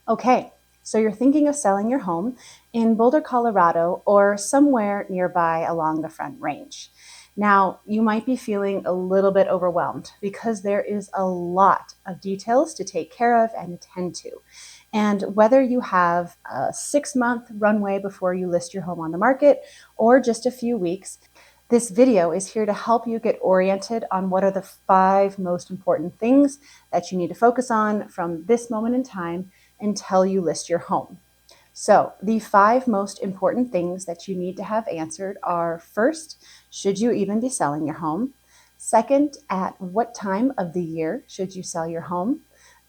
Okay, so you're thinking of selling your home in Boulder, Colorado, or somewhere nearby along the Front Range. Now, you might be feeling a little bit overwhelmed because there is a lot of details to take care of and attend to. And whether you have a 6-month runway before you list your home on the market or just a few weeks, this video is here to help you get oriented on what are the 5 most important things that you need to focus on from this moment in time until you list your home. So, the 5 most important things that you need to have answered are: first, should you even be selling your home? Second, at what time of the year should you sell your home?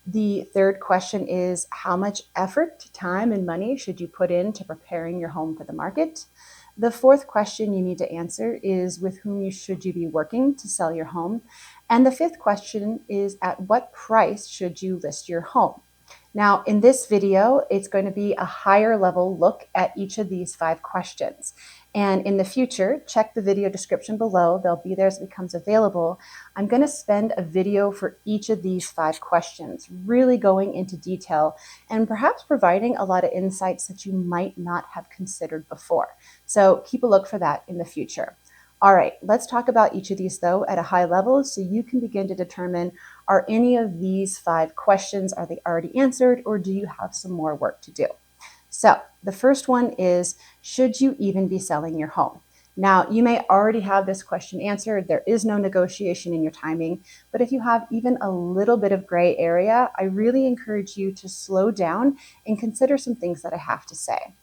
The third question is: how much effort, time, and money should you put into preparing your home for the market? The fourth question you need to answer is: with whom should you be working to sell your home? And the fifth question is: at what price should you list your home? Now, in this video, it's going to be a higher level look at each of these 5 questions. And in the future, check the video description below. They'll be there as it becomes available. I'm going to spend a video for each of these 5 questions, really going into detail and perhaps providing a lot of insights that you might not have considered before. So keep a look for that in the future. All right, let's talk about each of these though at a high level so you can begin to determine, are any of these 5 questions, are they already answered, or do you have some more work to do? So the first one is, should you even be selling your home? Now, you may already have this question answered. There is no negotiation in your timing, but if you have even a little bit of gray area, I really encourage you to slow down and consider some things that I have to say.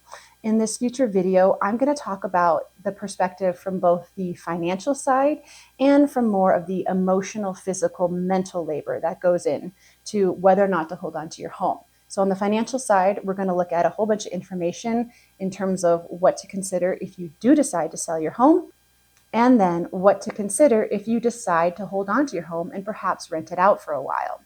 In this future video, I'm going to talk about the perspective from both the financial side and from more of the emotional, physical, mental labor that goes in to whether or not to hold on to your home. So on the financial side, we're going to look at a whole bunch of information in terms of what to consider if you do decide to sell your home, and then what to consider if you decide to hold on to your home and perhaps rent it out for a while.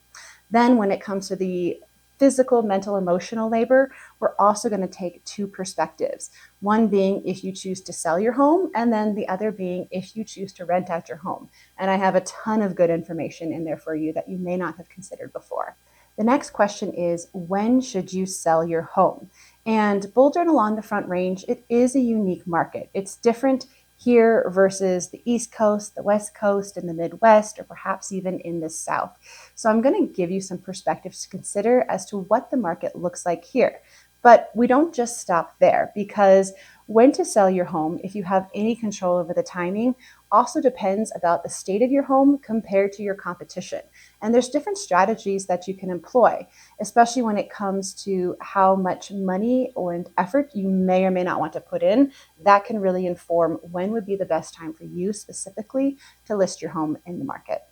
Then when it comes to the physical, mental, emotional labor, we're also going to take 2 perspectives. One being if you choose to sell your home, and then the other being if you choose to rent out your home. And I have a ton of good information in there for you that you may not have considered before. The next question is, when should you sell your home? And Boulder and along the Front Range, it is a unique market. It's different here versus the East Coast, the West Coast, and the Midwest, or perhaps even in the South. So I'm going to give you some perspectives to consider as to what the market looks like here. But we don't just stop there, because when to sell your home, if you have any control over the timing, also depends about the state of your home compared to your competition. And there's different strategies that you can employ, especially when it comes to how much money or effort you may or may not want to put in. That can really inform when would be the best time for you specifically to list your home in the market.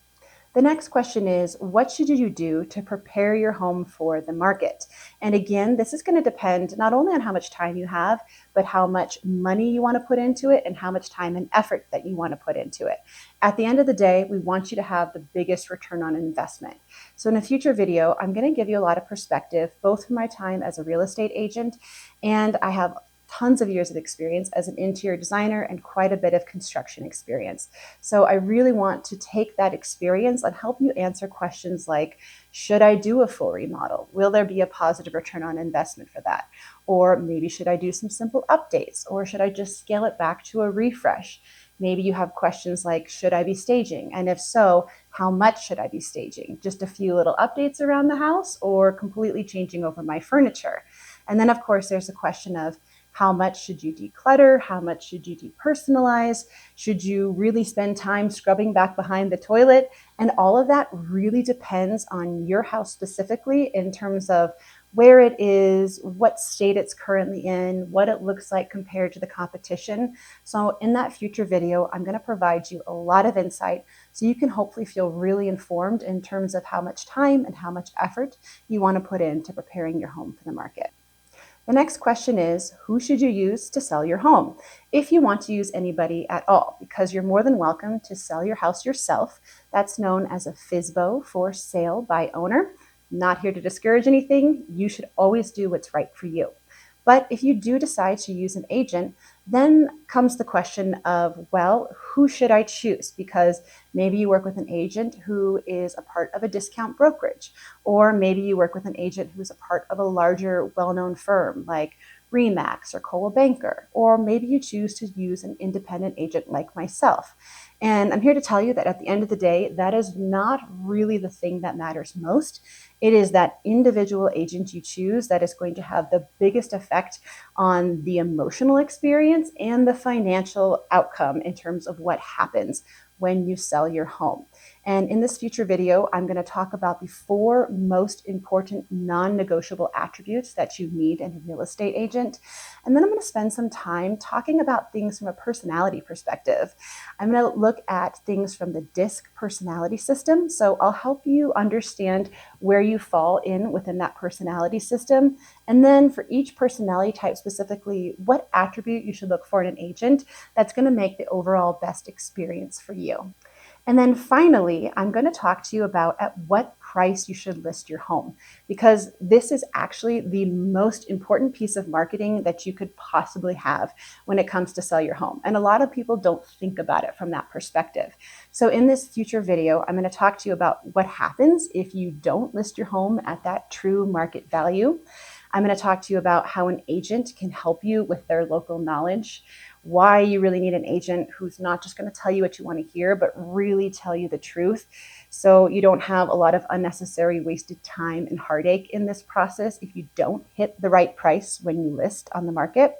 The next question is, what should you do to prepare your home for the market? And again, this is going to depend not only on how much time you have, but how much money you want to put into it and how much time and effort that you want to put into it. At the end of the day, we want you to have the biggest return on investment. So in a future video, I'm going to give you a lot of perspective, both from my time as a real estate agent, and I have tons of years of experience as an interior designer and quite a bit of construction experience. So I really want to take that experience and help you answer questions like, should I do a full remodel? Will there be a positive return on investment for that? Or maybe should I do some simple updates? Or should I just scale it back to a refresh? Maybe you have questions like, should I be staging? And if so, how much should I be staging? Just a few little updates around the house, or completely changing over my furniture? And then of course, there's a question of, how much should you declutter? How much should you depersonalize? Should you really spend time scrubbing back behind the toilet? And all of that really depends on your house specifically in terms of where it is, what state it's currently in, what it looks like compared to the competition. So in that future video, I'm going to provide you a lot of insight so you can hopefully feel really informed in terms of how much time and how much effort you want to put into preparing your home for the market. The next question is, who should you use to sell your home? If you want to use anybody at all, because you're more than welcome to sell your house yourself. That's known as a FSBO, for sale by owner. Not here to discourage anything. You should always do what's right for you. But if you do decide to use an agent, Then comes the question of, well, who should I choose? Because maybe you work with an agent who is a part of a discount brokerage, or maybe you work with an agent who's a part of a larger, well-known firm like Remax or Coldwell Banker, or maybe you choose to use an independent agent like myself. And I'm here to tell you that at the end of the day, that is not really the thing that matters most. It is that individual agent you choose that is going to have the biggest effect on the emotional experience and the financial outcome in terms of what happens when you sell your home. And in this future video, I'm going to talk about the 4 most important non-negotiable attributes that you need in a real estate agent. And then I'm going to spend some time talking about things from a personality perspective. I'm going to look at things from the DISC personality system. So I'll help you understand where you fall in within that personality system. And then for each personality type specifically, what attribute you should look for in an agent that's going to make the overall best experience for you. And then finally, I'm going to talk to you about at what price you should list your home, because this is actually the most important piece of marketing that you could possibly have when it comes to sell your home. And a lot of people don't think about it from that perspective. So in this future video, I'm going to talk to you about what happens if you don't list your home at that true market value. I'm going to talk to you about how an agent can help you with their local knowledge, why you really need an agent who's not just going to tell you what you want to hear, but really tell you the truth, so you don't have a lot of unnecessary wasted time and heartache in this process if you don't hit the right price when you list on the market.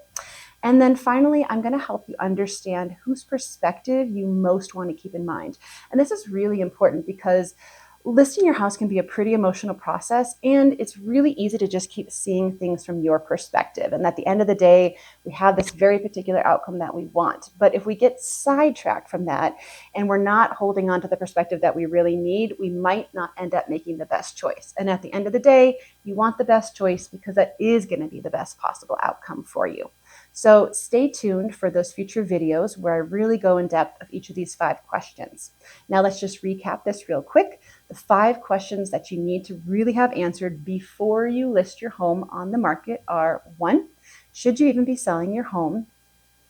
And then finally, I'm going to help you understand whose perspective you most want to keep in mind. And this is really important because listing your house can be a pretty emotional process, and it's really easy to just keep seeing things from your perspective. And at the end of the day, we have this very particular outcome that we want. But if we get sidetracked from that and we're not holding on to the perspective that we really need, we might not end up making the best choice. And at the end of the day, you want the best choice because that is going to be the best possible outcome for you. So stay tuned for those future videos where I really go in depth of each of these 5 questions. Now let's just recap this real quick. The 5 questions that you need to really have answered before you list your home on the market are: 1, should you even be selling your home?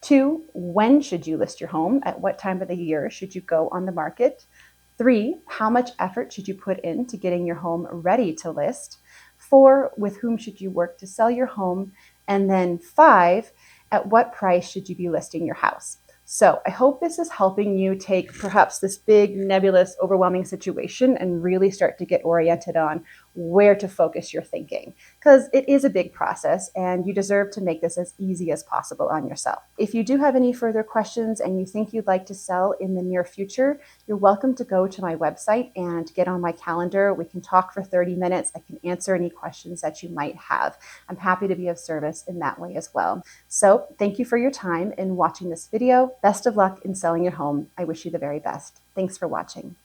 2, when should you list your home? At what time of the year should you go on the market? 3, how much effort should you put into getting your home ready to list? 4, with whom should you work to sell your home? And then 5, at what price should you be listing your house? So I hope this is helping you take perhaps this big, nebulous, overwhelming situation and really start to get oriented on where to focus your thinking, because it is a big process and you deserve to make this as easy as possible on yourself. If you do have any further questions and you think you'd like to sell in the near future, you're welcome to go to my website and get on my calendar. We can talk for 30 minutes. I can answer any questions that you might have. I'm happy to be of service in that way as well. So thank you for your time in watching this video. Best of luck in selling your home. I wish you the very best. Thanks for watching.